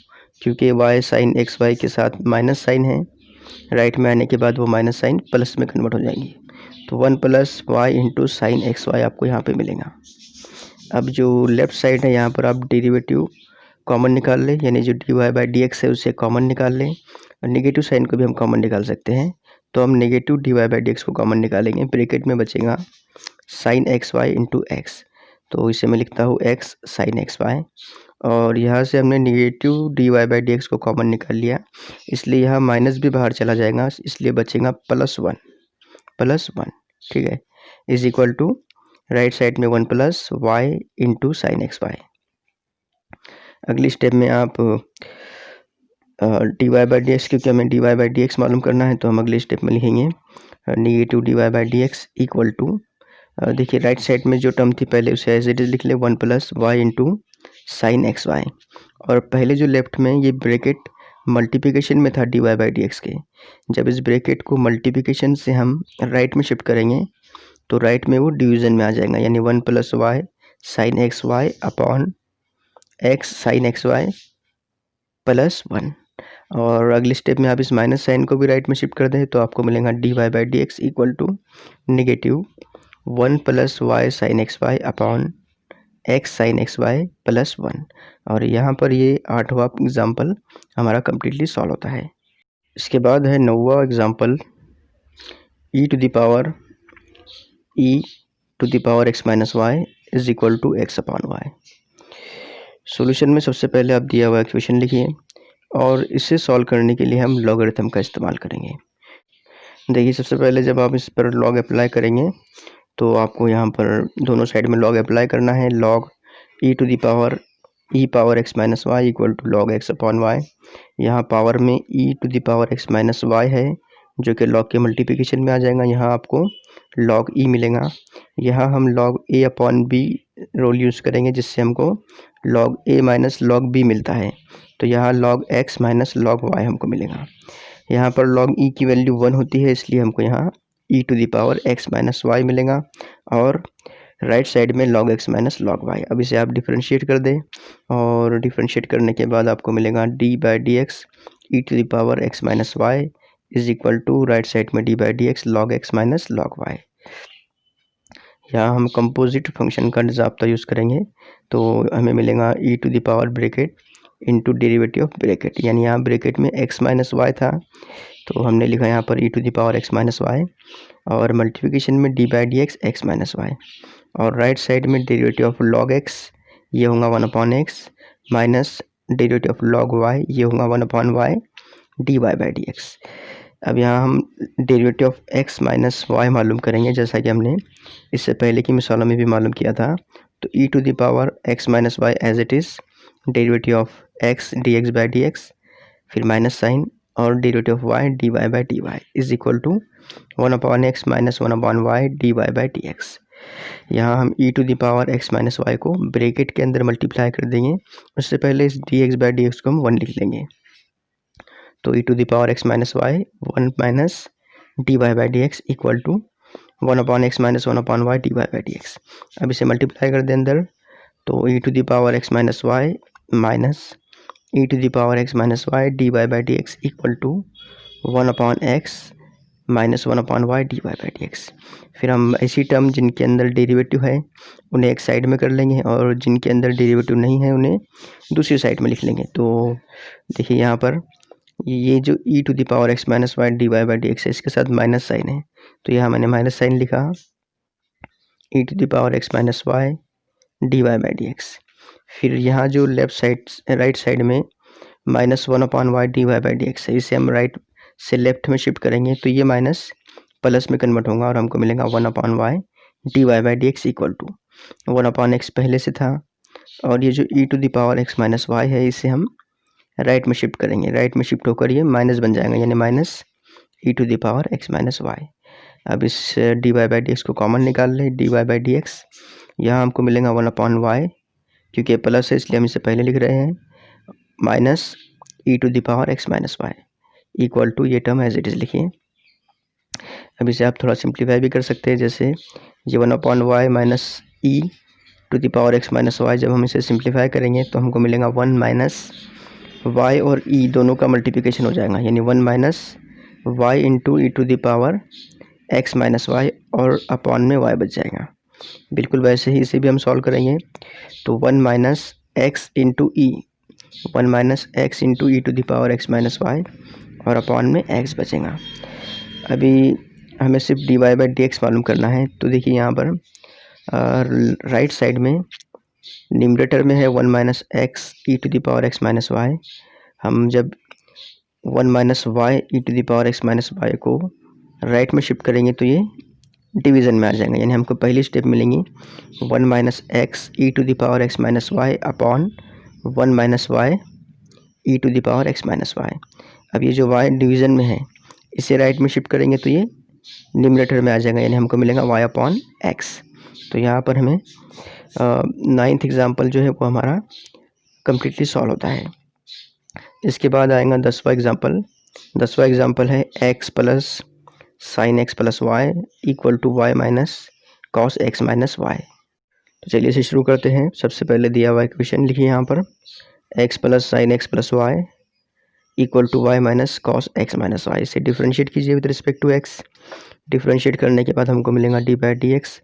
Speaker 1: क्योंकि y साइन एक्स वाई के साथ माइनस साइन है, राइट में आने के बाद वो माइनस साइन प्लस में कन्वर्ट हो जाएंगी। तो 1 plus y into sine x y आपको यहाँ पे मिलेगा। अब जो लेफ़्ट साइड है यहाँ पर आप डेरिवेटिव कॉमन निकाल लें, यानी जो d y by d x है उसे कॉमन निकाल लें, और नेगेटिव साइन को भी हम कॉमन निकाल सकते हैं। तो हम negative d y by d x को कॉमन निकालेंगे, ब्रैकेट में बचेगा sine x y into x. तो इसे मैं लिखता हूँ एक्स साइन एक्स वाई, और यहाँ से हमने negative d y by d x को कॉमन निकाल लिया, इसलिए यहाँ माइनस भी बाहर चला जाएगा, इसलिए बचेगा प्लस वन, ठीक है, is equal to right side में 1 plus y into sine x y. अगली स्टेप में आप d y by d x, क्योंकि हमें d y by d x मालूम करना है तो हम अगले स्टेप में लिखेंगे negative d y by d x equal to, देखिए राइट साइड में जो टर्म थी पहले उसे एज इट इज लिख ले 1 plus y into sine x y, और पहले जो लेफ्ट में ये ब्रैकेट मल्टीप्लिकेशन में था d y by d x के, जब इस ब्रैकेट को मल्टीप्लिकेशन से हम राइट में शिफ्ट करेंगे तो राइट में वो डिवीज़न में आ जाएगा, यानी 1 plus y sine x y upon x sine x y plus 1। और अगले स्टेप में आप इस माइनस साइन को भी राइट में शिफ्ट कर दें तो आपको मिलेगा d y by d x equal to negative 1 plus y sine x y upon x sine x y plus 1। और यहाँ पर ये 8वां एग्जाम्पल हमारा कम्प्लीटली सॉल्व होता है। इसके बाद है 9वां example, e to the power x minus y is equal to x upon y. Solution में सबसे पहले आप दिया हुआ इक्वेशन लिखिए और इसे सॉल्व करने के लिए हम लॉगरिथम का इस्तेमाल करेंगे। देखिए सबसे पहले जब आप इस पर लॉग अप्लाई करेंगे तो आपको यहाँ पर दोनों साइड में लॉग अप्लाई करना है। Log e power x minus y equal to log x upon y. यहाँ पावर में e to the power x minus y है जो कि लॉग के मल्टीप्लिकेशन में आ जाएगा, यहाँ आपको लॉग e मिलेगा। यहाँ हम log a upon b rule use करेंगे जिससे हमको log a minus log b मिलता है, तो यहाँ log x minus log y हमको मिलेगा। यहाँ पर लॉग e की वैल्यू 1 होती है इसलिए हमको यहाँ e to the power x minus y मिलेगा, और राइट साइड में log x minus log y। अब इसे आप डिफ्रेंशिएट कर दें और डिफ्रेंशिएट करने के बाद आपको मिलेगा d by d x e to the power x minus y is equal to right side में d by d x log x minus log y। यहाँ हम कंपोजिट फंक्शन का ज़ाब्ता यूज़ करेंगे तो हमें मिलेगा e to the power bracket into derivative of bracket, यानी यहाँ ब्रैकेट में x माइनस वाई था तो हमने लिखा यहाँ पर e⁻x माइनस वाई, और मल्टीप्लिकेशन में d by d x x minus y, और राइट साइड में डेरिवेटिव ऑफ लॉग x ये होगा 1/x minus derivative of log y ये होगा 1/y dy by d x. अब यहाँ हम derivative of x minus y मालूम करेंगे, जैसा कि हमने इससे पहले की मिसालों में भी मालूम किया था। तो e⁻x minus y as it is derivative of x dx by d x, फिर माइनस साइन, और derivative of y dy by d y is equal to 1/x minus 1/y dy by d x. यहाँ हम e⁻x minus y को bracket के अंदर multiply कर देंगे, उससे पहले इस dx बाई डी एक्स को हम 1 लिख लेंगे। तो e⁻x minus y 1 minus dy by d x equal to 1/x minus 1/y dy by d x. अब इसे मल्टीप्लाई कर दें अंदर, तो e⁻x minus y minus e⁻x minus y dy by d x equal to 1/x minus 1/y dy by d x. फिर हम ऐसी term जिनके अंदर डेरिवेटिव है उन्हें एक साइड में कर लेंगे, और जिनके अंदर डेरिवेटिव नहीं है उन्हें दूसरी साइड में लिख लेंगे। तो देखिए यहाँ पर ये जो e⁻x minus y dy by d x है, इसके साथ माइनस साइन है, तो यहाँ मैंने माइनस साइन लिखा e⁻x minus y dy by d x. फिर यहाँ जो लेफ्ट साइड राइट साइड में minus 1/y dy by d x है, इसे हम राइट से लेफ्ट में शिफ्ट करेंगे तो ये माइनस प्लस में कन्वर्ट होगा और हमको मिलेगा 1/y dy by d x equal to 1/x पहले से था, और ये जो e⁻x माइनस वाई है इसे हम राइट में शिफ्ट करेंगे, राइट में शिफ्ट होकर ये माइनस बन जाएगा, यानी माइनस e⁻x माइनस वाई। अब इस dy बाई डी एक्स को कॉमन निकाल लें, dy बाई डी एक्स, यहाँ हमको मिलेगा 1/y, क्योंकि प्लस है इसलिए हम इसे पहले लिख रहे हैं, minus e⁻x minus y equal to ये टर्म एज इट इज़ लिखिए। अब इसे आप थोड़ा सिंप्लीफाई भी कर सकते हैं, जैसे ये 1/y minus e⁻x minus Y, जब हम इसे सिंप्लीफाई करेंगे तो हमको मिलेगा 1 माइनस y और e दोनों का मल्टीप्लिकेशन हो जाएगा, यानी 1 minus y into e⁻x minus y, और अपॉन में y बच जाएगा। बिल्कुल वैसे ही इसे भी हम सॉल्व करेंगे, तो 1 minus x into e, 1 minus x into e⁻x minus y, और अपॉन में x बचेगा। अभी हमें सिर्फ dy बाई डी एक्स मालूम करना है, तो देखिए यहाँ पर राइट साइड में न्यूमरेटर में है 1 minus x e⁻x minus Y, हम जब 1 minus y e⁻x minus y को राइट में शिफ्ट करेंगे तो ये डिवीज़न में आ जाएगा, यानी हमको पहली स्टेप मिलेंगी 1 minus x e⁻x minus y upon 1 minus y e⁻x minus y. अब ये जो y डिवीज़न में है इसे राइट में शिफ्ट करेंगे तो ये न्यूमरेटर में आ जाएगा, यानी हमको मिलेगा y अपॉन x। तो यहाँ पर हमें 9th एग्जाम्पल जो है वो हमारा कम्प्लीटली सॉल्व होता है। इसके बाद आएगा 10वां एग्जाम्पल। 10वां एग्जाम्पल है x plus sine x plus y equal to y minus cos x minus y. तो चलिए इसे शुरू करते हैं। सबसे पहले दिया हुआ इक्वेशन लिखिए यहाँ पर, x plus sine x plus y equal to y minus cos x minus y. इसे डिफ्रेंशिएट कीजिए with respect to x। Differentiate करने के बाद हमको मिलेगा डी बाई डी एक्स।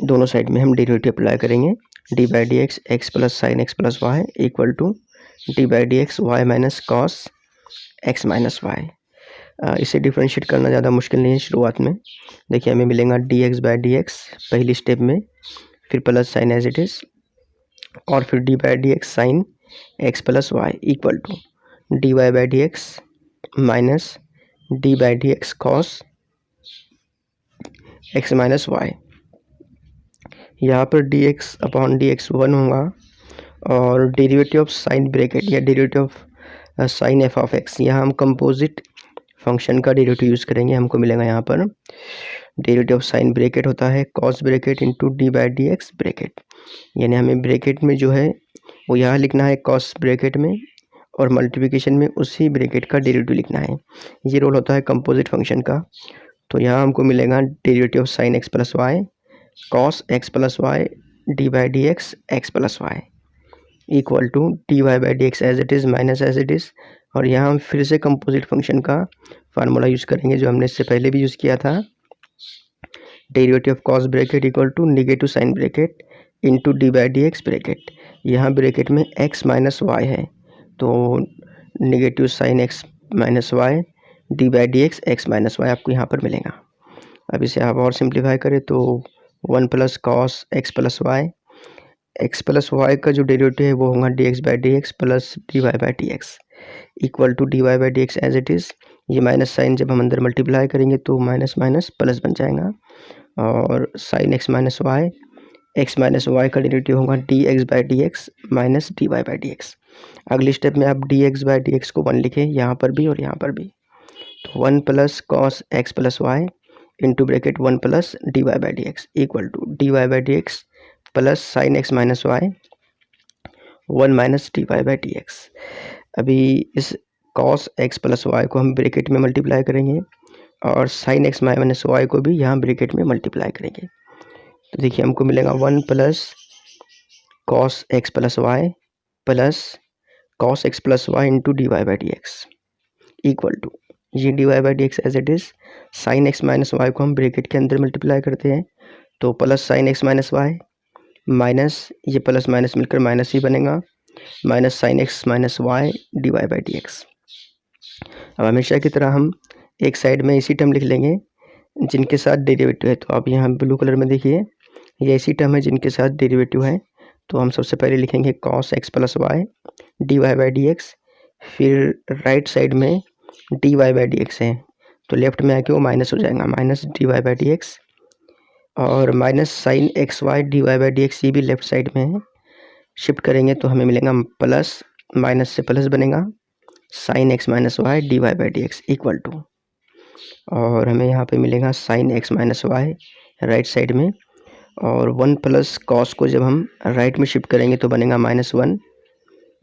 Speaker 1: दोनों साइड में हम डेरिवेटिव अप्लाई करेंगे। D by d x x plus sine x plus y equal to d by d x y minus cos x minus y. इसे डिफ्रेंशिएट करना ज़्यादा मुश्किल नहीं है शुरुआत में। देखिए हमें मिलेगा d x by d x पहली स्टेप में, फिर plus sign as it is, और फिर d by d x sine x plus y equal to d y by d x minus d by d x cos x minus y. यहाँ पर d x upon d x 1 होगा, और derivative of sine bracket या derivative of sine f of x, यहाँ हम composite function का derivative use करेंगे। हमको मिलेगा यहाँ पर डेरिवेटिव ऑफ साइन ब्रैकेट होता है cos bracket into d by d x bracket, यानी हमें ब्रैकेट में जो है वो यहाँ लिखना है कॉस ब्रैकेट में, और मल्टीप्लिकेशन में उसी ब्रैकेट का डेरिवेटिव लिखना है। ये रोल होता है कंपोजिट फंक्शन का। तो यहाँ हमको मिलेगा derivative of sine x plus y cos x plus y d by d x x plus y equal to d y by d x as it is minus as it is, और यहाँ हम फिर से composite function का formula use करेंगे जो हमने इससे पहले भी यूज़ किया था। Derivative of cos bracket equal to negative sine bracket into d by d x bracket, यहाँ ब्रैकेट में x माइनस वाई है तो negative sine x minus y d by d x minus y आपको यहाँ पर मिलेगा। अब इसे आप और सिंप्लीफाई करें तो 1 plus cos x plus y का जो डेरिवेटिव है वो होगा d x by d x plus d y by d x equal to d y by d x as it is. ये माइनस साइन जब हम अंदर मल्टीप्लाई करेंगे तो माइनस माइनस प्लस बन जाएगा और साइन एक्स माइनस वाई का डेरिवेटिव होगा d x by d x minus d y by d x. अगली स्टेप में आप d x by d x को 1 लिखें यहाँ पर भी और यहाँ पर भी, तो 1 plus cos x plus y into bracket 1 plus d y by d x equal to d y by d x plus sine x minus y 1 minus d y by d x. अभी इस cos x plus y को हम bracket में multiply करेंगे और sine x minus y को भी यहाँ ब्रैकेट में मल्टीप्लाई करेंगे। तो देखिए हमको मिलेगा 1 plus cos x plus y plus cos x plus y into d y by d x equal to ये d y by d x as it is. Sine x minus y को हम bracket के अंदर multiply करते हैं तो plus sine x minus y minus ये plus minus मिलकर माइनस ही बनेगा minus sine x minus y d y by d x. अब हमेशा की तरह हम एक साइड में इसी टर्म लिख लेंगे जिनके साथ डेरिवेटिव है। तो आप यहाँ ब्लू कलर में देखिए ये ऐसी टर्म है जिनके साथ डेरिवेटिव है, तो हम सबसे पहले लिखेंगे cos x plus y d y by d x, फिर राइट साइड में d y by d x है तो लेफ्ट में आके वो माइनस हो जाएगा minus d y by d x और minus sine x y d y by d x ये भी लेफ्ट साइड में है, शिफ्ट करेंगे तो हमें मिलेगा प्लस माइनस से प्लस बनेगा sine x minus y d y by d x equal to और हमें यहाँ पे मिलेगा sine x minus y right side में और 1 प्लस कॉस को जब हम राइट में शिफ्ट करेंगे तो बनेगा -1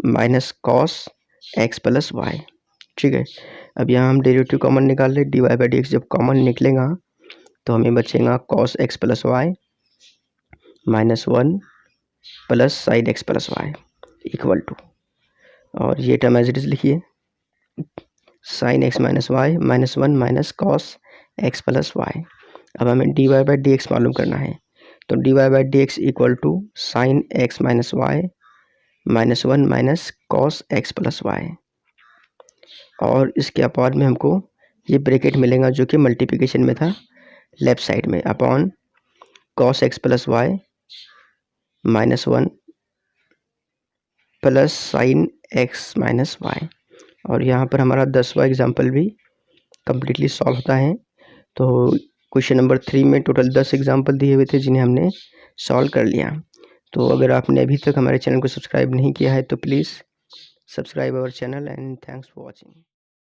Speaker 1: minus cos x plus y. ठीक है, अब यहाँ हम डेरिवेटिव कॉमन निकाल लें, d y by d x जब कॉमन निकलेगा तो हमें बचेगा cos x plus y -1 plus sine x plus y equal to और ये टर्म एज इट इज़ लिखिए sine x minus y -1 minus cos x plus y. अब हमें d y by d x मालूम करना है तो D y by d x equal to sine x minus y -1 minus cos x plus y और इसके अपार में हमको ये ब्रैकेट मिलेगा जो कि मल्टीप्लिकेशन में था लेफ्ट साइड में upon cos x plus y -1 plus sine x minus y और यहाँ पर हमारा 10वां एग्जाम्पल भी कम्प्लीटली सॉल्व होता है। तो क्वेश्चन नंबर 3 में टोटल 10 एग्जाम्पल दिए हुए थे जिन्हें हमने सॉल्व कर लिया। तो अगर आपने अभी तक हमारे चैनल को सब्सक्राइब नहीं किया है तो please subscribe our channel and thanks for watching.